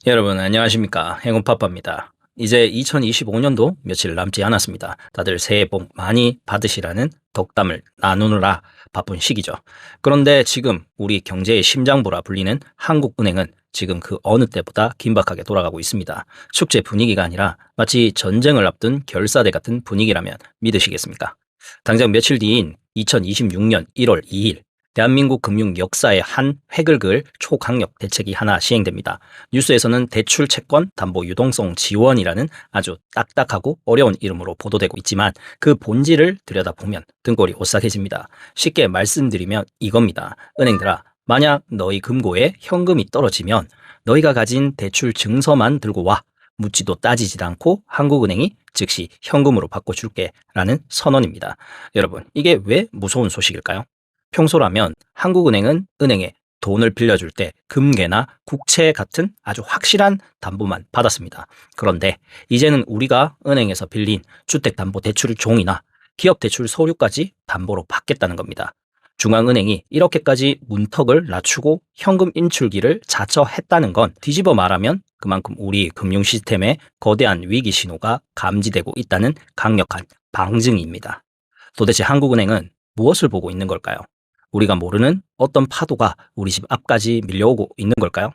여러분 안녕하십니까, 행운파파입니다. 이제 2025년도 며칠 남지 않았습니다. 다들 새해 복 많이 받으시라는 덕담을 나누느라 바쁜 시기죠. 그런데 지금 우리 경제의 심장부라 불리는 한국은행은 지금 그 어느 때보다 긴박하게 돌아가고 있습니다. 축제 분위기가 아니라 마치 전쟁을 앞둔 결사대 같은 분위기라면 믿으시겠습니까? 당장 며칠 뒤인 2026년 1월 2일 대한민국 금융 역사의 한 획을 그을 초강력 대책이 하나 시행됩니다. 뉴스에서는 대출 채권 담보 유동성 지원이라는 아주 딱딱하고 어려운 이름으로 보도되고 있지만 그 본질을 들여다보면 등골이 오싹해집니다. 쉽게 말씀드리면 이겁니다. 은행들아, 만약 너희 금고에 현금이 떨어지면 너희가 가진 대출 증서만 들고 와. 묻지도 따지지도 않고 한국은행이 즉시 현금으로 바꿔줄게 라는 선언입니다. 여러분, 이게 왜 무서운 소식일까요? 평소라면 한국은행은 은행에 돈을 빌려줄 때 금괴나 국채 같은 아주 확실한 담보만 받았습니다. 그런데 이제는 우리가 은행에서 빌린 주택담보대출 종이나 기업대출 서류까지 담보로 받겠다는 겁니다. 중앙은행이 이렇게까지 문턱을 낮추고 현금 인출기를 자처했다는 건 뒤집어 말하면 그만큼 우리 금융 시스템에 거대한 위기 신호가 감지되고 있다는 강력한 방증입니다. 도대체 한국은행은 무엇을 보고 있는 걸까요? 우리가 모르는 어떤 파도가 우리 집 앞까지 밀려오고 있는 걸까요?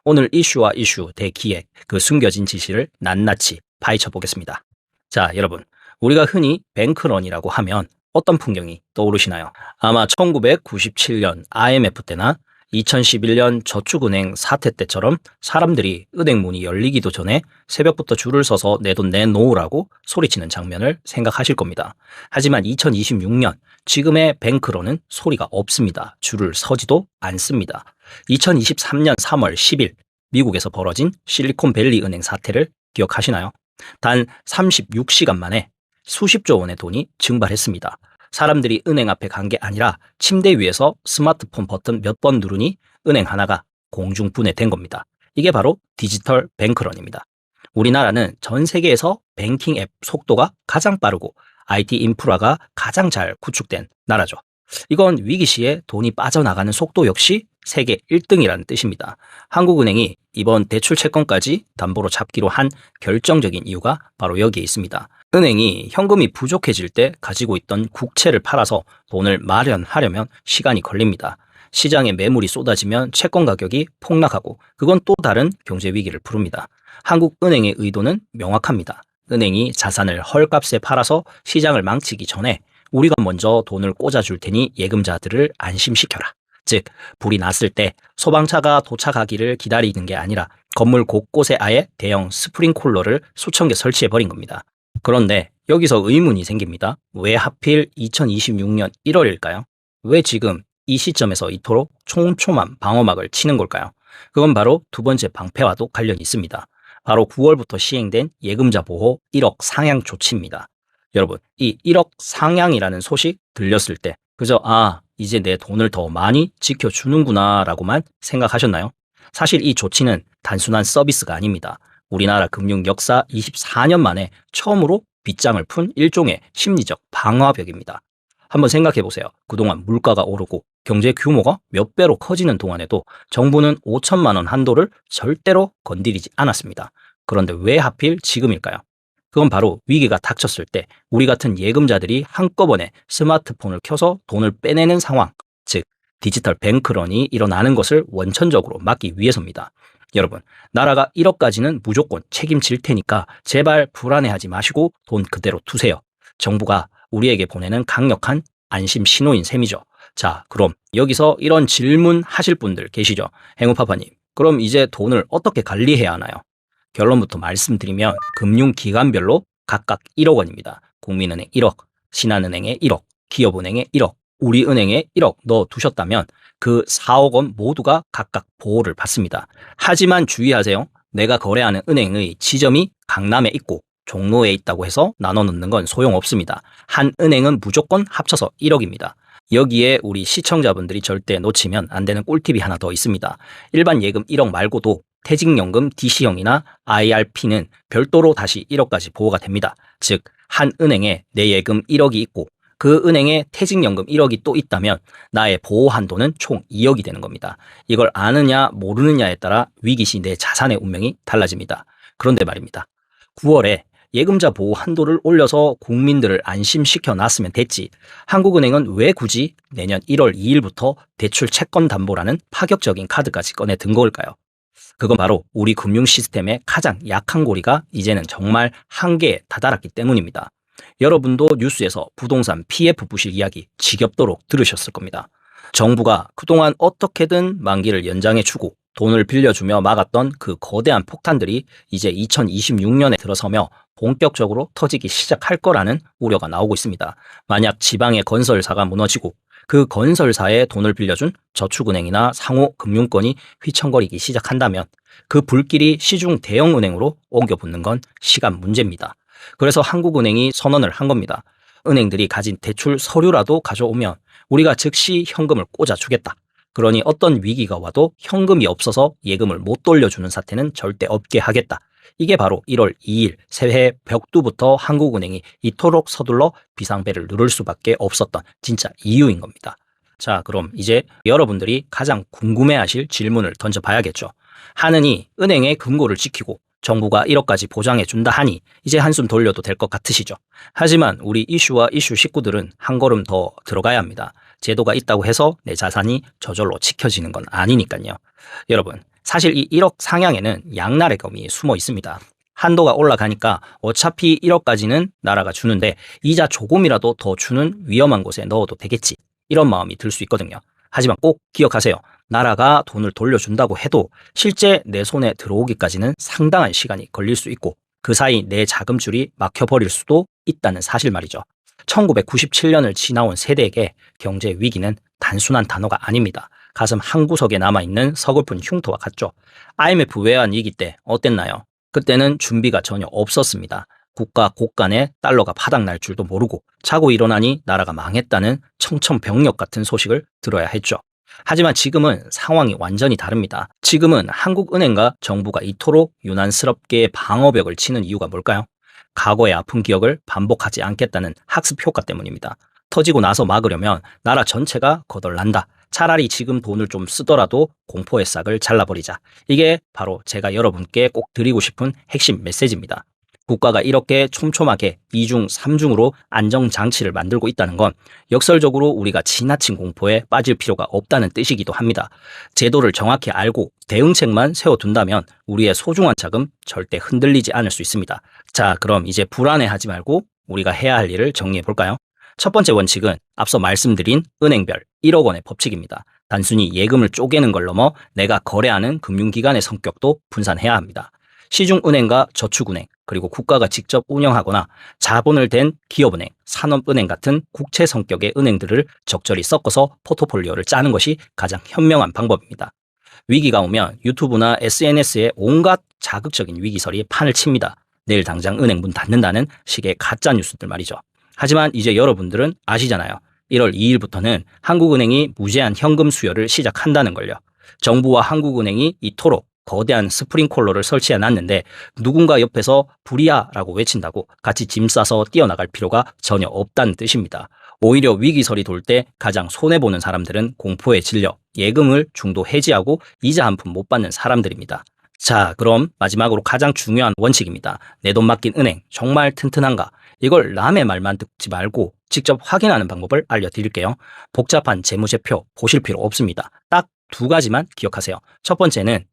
오늘 이슈와 이슈 대기획, 그 숨겨진 지시를 낱낱이 파헤쳐 보겠습니다. 자, 여러분, 우리가 흔히 뱅크런이라고 하면 어떤 풍경이 떠오르시나요? 아마 1997년 IMF 때나 2011년 저축은행 사태 때처럼 사람들이 은행 문이 열리기도 전에 새벽부터 줄을 서서 내 돈 내놓으라고 소리치는 장면을 생각하실 겁니다. 하지만 2026년 지금의 뱅크런은 소리가 없습니다. 줄을 서지도 않습니다. 2023년 3월 10일 미국에서 벌어진 실리콘밸리 은행 사태를 기억하시나요? 단 36시간 만에 수십조 원의 돈이 증발했습니다. 사람들이 은행 앞에 간 게 아니라 침대 위에서 스마트폰 버튼 몇 번 누르니 은행 하나가 공중분해된 겁니다. 이게 바로 디지털 뱅크런입니다. 우리나라는 전 세계에서 뱅킹 앱 속도가 가장 빠르고 IT 인프라가 가장 잘 구축된 나라죠. 이건 위기 시에 돈이 빠져나가는 속도 역시 세계 1등이라는 뜻입니다. 한국은행이 이번 대출 채권까지 담보로 잡기로 한 결정적인 이유가 바로 여기에 있습니다. 은행이 현금이 부족해질 때 가지고 있던 국채를 팔아서 돈을 마련하려면 시간이 걸립니다. 시장에 매물이 쏟아지면 채권 가격이 폭락하고 그건 또 다른 경제 위기를 부릅니다. 한국은행의 의도는 명확합니다. 은행이 자산을 헐값에 팔아서 시장을 망치기 전에 우리가 먼저 돈을 꽂아줄 테니 예금자들을 안심시켜라. 즉, 불이 났을 때 소방차가 도착하기를 기다리는 게 아니라 건물 곳곳에 아예 대형 스프링쿨러를 수천 개 설치해버린 겁니다. 그런데 여기서 의문이 생깁니다. 왜 하필 2026년 1월일까요? 왜 지금 이 시점에서 이토록 촘촘한 방어막을 치는 걸까요? 그건 바로 두 번째 방패와도 관련이 있습니다. 바로 9월부터 시행된 예금자 보호 1억 상향 조치입니다. 여러분, 이 1억 상향이라는 소식 들렸을 때 그저 이제 내 돈을 더 많이 지켜주는구나 라고만 생각하셨나요? 사실 이 조치는 단순한 서비스가 아닙니다. 우리나라 금융 역사 24년 만에 처음으로 빗장을 푼 일종의 심리적 방어벽입니다. 한번 생각해 보세요. 그동안 물가가 오르고 경제 규모가 몇 배로 커지는 동안에도 정부는 5천만 원 한도를 절대로 건드리지 않았습니다. 그런데 왜 하필 지금일까요? 그건 바로 위기가 닥쳤을 때 우리 같은 예금자들이 한꺼번에 스마트폰을 켜서 돈을 빼내는 상황, 즉 디지털 뱅크런이 일어나는 것을 원천적으로 막기 위해서입니다. 여러분, 나라가 1억까지는 무조건 책임질 테니까 제발 불안해하지 마시고 돈 그대로 두세요. 정부가 우리에게 보내는 강력한 안심 신호인 셈이죠. 자, 그럼 여기서 이런 질문 하실 분들 계시죠? 행운파파님, 그럼 이제 돈을 어떻게 관리해야 하나요? 결론부터 말씀드리면 금융기관별로 각각 1억 원입니다. 국민은행 1억, 신한은행에 1억, 기업은행에 1억, 우리은행에 1억 넣어두셨다면 그 4억 원 모두가 각각 보호를 받습니다. 하지만 주의하세요. 내가 거래하는 은행의 지점이 강남에 있고 종로에 있다고 해서 나눠 넣는 건 소용없습니다. 한 은행은 무조건 합쳐서 1억입니다. 여기에 우리 시청자분들이 절대 놓치면 안 되는 꿀팁이 하나 더 있습니다. 일반 예금 1억 말고도 퇴직연금 DC형이나 IRP는 별도로 다시 1억까지 보호가 됩니다. 즉, 한 은행에 내 예금 1억이 있고 그 은행에 퇴직연금 1억이 또 있다면 나의 보호 한도는 총 2억이 되는 겁니다. 이걸 아느냐 모르느냐에 따라 위기 시 내 자산의 운명이 달라집니다. 그런데 말입니다. 9월에 예금자 보호 한도를 올려서 국민들을 안심시켜 놨으면 됐지. 한국은행은 왜 굳이 내년 1월 2일부터 대출 채권 담보라는 파격적인 카드까지 꺼내 든 걸까요? 그건 바로 우리 금융 시스템의 가장 약한 고리가 이제는 정말 한계에 다다랐기 때문입니다. 여러분도 뉴스에서 부동산 PF 부실 이야기 지겹도록 들으셨을 겁니다. 정부가 그동안 어떻게든 만기를 연장해주고 돈을 빌려주며 막았던 그 거대한 폭탄들이 이제 2026년에 들어서며 본격적으로 터지기 시작할 거라는 우려가 나오고 있습니다. 만약 지방의 건설사가 무너지고 그 건설사에 돈을 빌려준 저축은행이나 상호금융권이 휘청거리기 시작한다면 그 불길이 시중 대형은행으로 옮겨붙는 건 시간 문제입니다. 그래서 한국은행이 선언을 한 겁니다. 은행들이 가진 대출 서류라도 가져오면 우리가 즉시 현금을 꽂아주겠다. 그러니 어떤 위기가 와도 현금이 없어서 예금을 못 돌려주는 사태는 절대 없게 하겠다. 이게 바로 1월 2일 새해 벽두부터 한국은행이 이토록 서둘러 비상벨을 누를 수밖에 없었던 진짜 이유인 겁니다. 자, 그럼 이제 여러분들이 가장 궁금해하실 질문을 던져봐야겠죠. 하느니 은행의 금고를 지키고 정부가 1억까지 보장해준다 하니 이제 한숨 돌려도 될 것 같으시죠? 하지만 우리 이슈와 이슈 식구들은 한 걸음 더 들어가야 합니다. 제도가 있다고 해서 내 자산이 저절로 지켜지는 건 아니니까요. 여러분, 사실 이 1억 상향에는 양날의 검이 숨어 있습니다. 한도가 올라가니까 어차피 1억까지는 나라가 주는데 이자 조금이라도 더 주는 위험한 곳에 넣어도 되겠지. 이런 마음이 들 수 있거든요. 하지만 꼭 기억하세요. 나라가 돈을 돌려준다고 해도 실제 내 손에 들어오기까지는 상당한 시간이 걸릴 수 있고 그 사이 내 자금줄이 막혀버릴 수도 있다는 사실 말이죠. 1997년을 지나온 세대에게 경제 위기는 단순한 단어가 아닙니다. 가슴 한구석에 남아있는 서글픈 흉터와 같죠. IMF 외환 위기 때 어땠나요? 그때는 준비가 전혀 없었습니다. 국가 곳간에 달러가 바닥날 줄도 모르고 자고 일어나니 나라가 망했다는 청천벽력 같은 소식을 들어야 했죠. 하지만 지금은 상황이 완전히 다릅니다. 지금은 한국은행과 정부가 이토록 유난스럽게 방어벽을 치는 이유가 뭘까요? 과거의 아픈 기억을 반복하지 않겠다는 학습 효과 때문입니다. 터지고 나서 막으려면 나라 전체가 거덜난다. 차라리 지금 돈을 좀 쓰더라도 공포의 싹을 잘라버리자. 이게 바로 제가 여러분께 꼭 드리고 싶은 핵심 메시지입니다. 국가가 이렇게 촘촘하게 2중, 3중으로 안정장치를 만들고 있다는 건 역설적으로 우리가 지나친 공포에 빠질 필요가 없다는 뜻이기도 합니다. 제도를 정확히 알고 대응책만 세워둔다면 우리의 소중한 자금 절대 흔들리지 않을 수 있습니다. 자, 그럼 이제 불안해하지 말고 우리가 해야 할 일을 정리해 볼까요? 첫 번째 원칙은 앞서 말씀드린 은행별 1억 원의 법칙입니다. 단순히 예금을 쪼개는 걸 넘어 내가 거래하는 금융기관의 성격도 분산해야 합니다. 시중은행과 저축은행, 그리고 국가가 직접 운영하거나 자본을 댄 기업은행, 산업은행 같은 국채 성격의 은행들을 적절히 섞어서 포트폴리오를 짜는 것이 가장 현명한 방법입니다. 위기가 오면 유튜브나 SNS에 온갖 자극적인 위기설이 판을 칩니다. 내일 당장 은행 문 닫는다는 식의 가짜 뉴스들 말이죠. 하지만 이제 여러분들은 아시잖아요. 1월 2일부터는 한국은행이 무제한 현금 수여를 시작한다는 걸요. 정부와 한국은행이 이토록 거대한 스프링콜러를 설치해 놨는데 누군가 옆에서 불이야라고 외친다고 같이 짐 싸서 뛰어나갈 필요가 전혀 없다는 뜻입니다. 오히려 위기설이 돌 때 가장 손해보는 사람들은 공포에 질려 예금을 중도 해지하고 이자 한 푼 못 받는 사람들입니다. 자, 그럼 마지막으로 가장 중요한 원칙입니다. 내 돈 맡긴 은행 정말 튼튼한가? 이걸 남의 말만 듣지 말고 직접 확인하는 방법을 알려드릴게요. 복잡한 재무제표 보실 필요 없습니다. 딱 두 가지만 기억하세요. 첫 번째는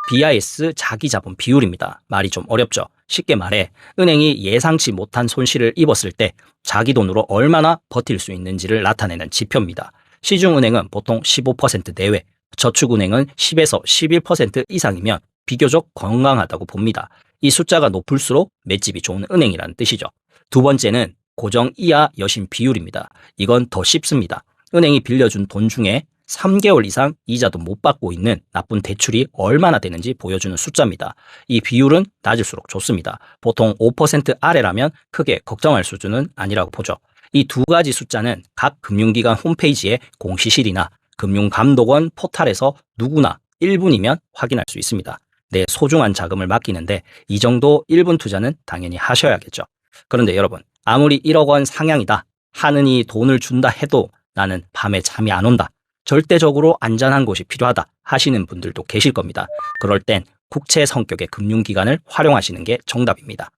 BIS 자기자본 비율입니다. 말이 좀 어렵죠. 쉽게 말해 은행이 예상치 못한 손실을 입었을 때 자기 돈으로 얼마나 버틸 수 있는지를 나타내는 지표입니다. 시중은행은 보통 15% 내외, 저축은행은 10에서 11% 이상이면 비교적 건강하다고 봅니다. 이 숫자가 높을수록 맷집이 좋은 은행이라는 뜻이죠. 두 번째는 고정 이하 여신 비율입니다. 이건 더 쉽습니다. 은행이 빌려준 돈 중에 3개월 이상 이자도 못 받고 있는 나쁜 대출이 얼마나 되는지 보여주는 숫자입니다. 이 비율은 낮을수록 좋습니다. 보통 5% 아래라면 크게 걱정할 수준은 아니라고 보죠. 이 두 가지 숫자는 각 금융기관 홈페이지에 공시실이나 금융감독원 포털에서 누구나 1분이면 확인할 수 있습니다. 내 소중한 자금을 맡기는데 이 정도 1분 투자는 당연히 하셔야겠죠. 그런데 여러분, 아무리 1억 원 상향이다 하느니 돈을 준다 해도 나는 밤에 잠이 안 온다. 절대적으로 안전한 곳이 필요하다 하시는 분들도 계실 겁니다. 그럴 땐 국채 성격의 금융기관을 활용하시는 게 정답입니다.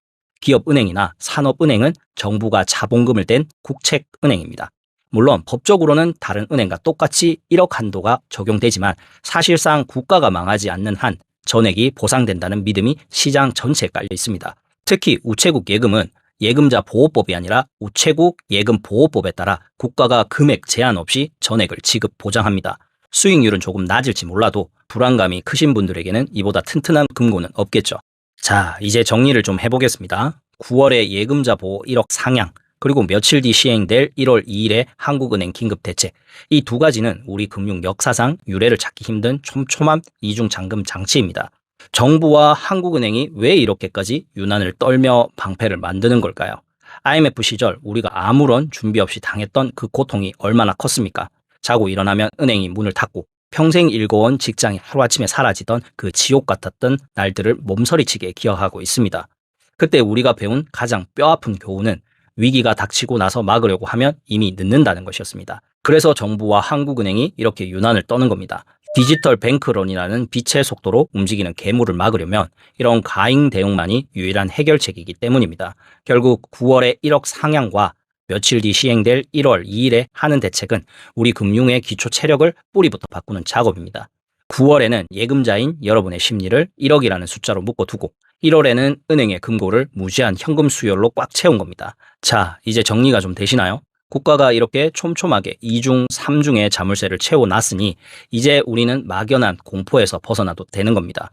기업은행이나 산업은행은 정부가 자본금을 댄 국책은행입니다. 물론 법적으로는 다른 은행과 똑같이 1억 한도가 적용되지만 사실상 국가가 망하지 않는 한 전액이 보상된다는 믿음이 시장 전체에 깔려 있습니다. 특히 우체국 예금은 예금자 보호법이 아니라 우체국 예금보호법에 따라 국가가 금액 제한 없이 전액을 지급 보장합니다. 수익률은 조금 낮을지 몰라도 불안감이 크신 분들에게는 이보다 튼튼한 금고는 없겠죠. 자, 이제 정리를 좀 해보겠습니다. 9월에 예금자 보호 1억 상향, 그리고 며칠 뒤 시행될 1월 2일에 한국은행 긴급대책. 이 두 가지는 우리 금융 역사상 유례를 찾기 힘든 촘촘한 이중잠금 장치입니다. 정부와 한국은행이 왜 이렇게까지 유난을 떨며 방패를 만드는 걸까요? IMF 시절 우리가 아무런 준비 없이 당했던 그 고통이 얼마나 컸습니까? 자고 일어나면 은행이 문을 닫고 평생 일궈온 직장이 하루아침에 사라지던 그 지옥 같았던 날들을 몸서리치게 기억하고 있습니다. 그때 우리가 배운 가장 뼈아픈 교훈은 위기가 닥치고 나서 막으려고 하면 이미 늦는다는 것이었습니다. 그래서 정부와 한국은행이 이렇게 유난을 떠는 겁니다. 디지털 뱅크런이라는 빛의 속도로 움직이는 괴물을 막으려면 이런 가잉 대응만이 유일한 해결책이기 때문입니다. 결국 9월에 1억 상향과 며칠 뒤 시행될 1월 2일에 하는 대책은 우리 금융의 기초 체력을 뿌리부터 바꾸는 작업입니다. 9월에는 예금자인 여러분의 심리를 1억이라는 숫자로 묶어두고 1월에는 은행의 금고를 무제한 현금 수혈로 꽉 채운 겁니다. 자, 이제 정리가 좀 되시나요? 국가가 이렇게 촘촘하게 2중, 3중의 자물쇠를 채워놨으니 이제 우리는 막연한 공포에서 벗어나도 되는 겁니다.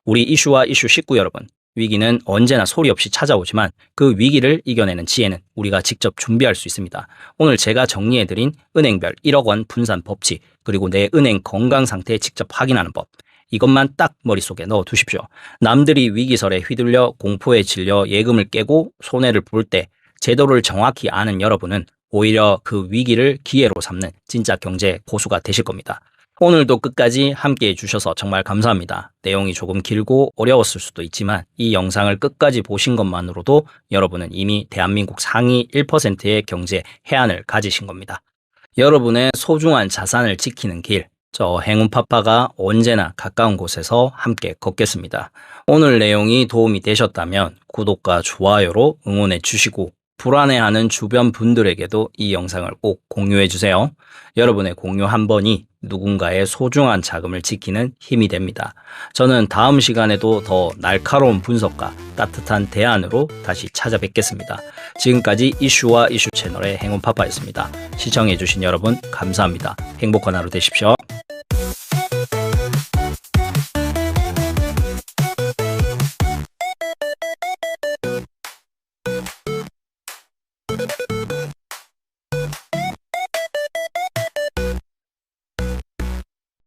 우리 이슈와 이슈 식구 여러분, 위기는 언제나 소리 없이 찾아오지만 그 위기를 이겨내는 지혜는 우리가 직접 준비할 수 있습니다. 오늘 제가 정리해드린 은행별 1억 원 분산 법칙, 그리고 내 은행 건강 상태 직접 확인하는 법, 이것만 딱 머릿속에 넣어두십시오. 남들이 위기설에 휘둘려 공포에 질려 예금을 깨고 손해를 볼 때 제도를 정확히 아는 여러분은 오히려 그 위기를 기회로 삼는 진짜 경제 고수가 되실 겁니다. 오늘도 끝까지 함께해 주셔서 정말 감사합니다. 내용이 조금 길고 어려웠을 수도 있지만 이 영상을 끝까지 보신 것만으로도 여러분은 이미 대한민국 상위 1%의 경제 해안을 가지신 겁니다. 여러분의 소중한 자산을 지키는 길, 저 행운파파가 언제나 가까운 곳에서 함께 걷겠습니다. 오늘 내용이 도움이 되셨다면 구독과 좋아요로 응원해 주시고 불안해하는 주변 분들에게도 이 영상을 꼭 공유해 주세요. 여러분의 공유 한 번이 누군가의 소중한 자금을 지키는 힘이 됩니다. 저는 다음 시간에도 더 날카로운 분석과 따뜻한 대안으로 다시 찾아뵙겠습니다. 지금까지 이슈와 이슈 채널의 행운파파였습니다. 시청해 주신 여러분 감사합니다. 행복한 하루 되십시오.